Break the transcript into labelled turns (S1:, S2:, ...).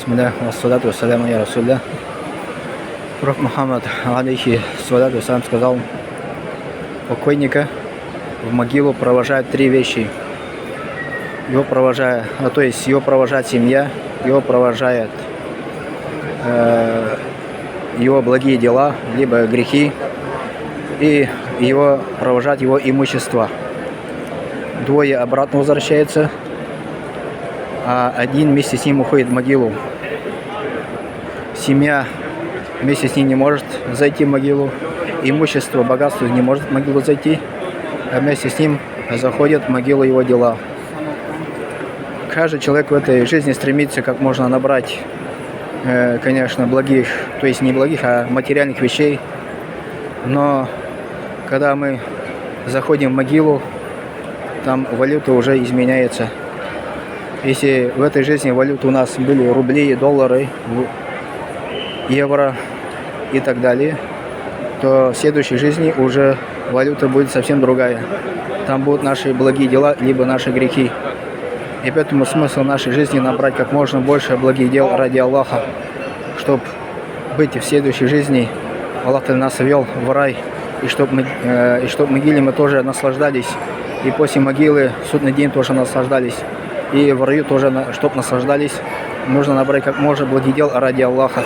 S1: Бисмилля, вассалату вассаляму я Расулля. Пророк Мухаммад, алейхи салату вассалям, сказал, покойника в могилу провожают три вещи. Его провожает, то есть его провожает семья, его провожает его благие дела, либо грехи, и его провожает его имущество. Двое обратно возвращаются, а один вместе с ним уходит в могилу. Семья вместе с ним не может зайти в могилу, имущество, богатство не может в могилу зайти, а вместе с ним заходят в могилу его дела. Каждый человек в этой жизни стремится как можно набрать, конечно, благих, то есть не благих, а материальных вещей. Но когда мы заходим в могилу, там валюта уже изменяется. Если в этой жизни валюты у нас были рубли, доллары, евро и так далее, то в следующей жизни уже валюта будет совсем другая. Там будут наши благие дела, либо наши грехи. И поэтому смысл нашей жизни набрать как можно больше благих дел ради Аллаха, чтобы быть в следующей жизни, Аллах нас ввел в рай, и чтобы в могиле мы тоже наслаждались, и после могилы в судный день тоже наслаждались, и в раю тоже, чтобы наслаждались. Нужно набрать как можно благих дел ради Аллаха.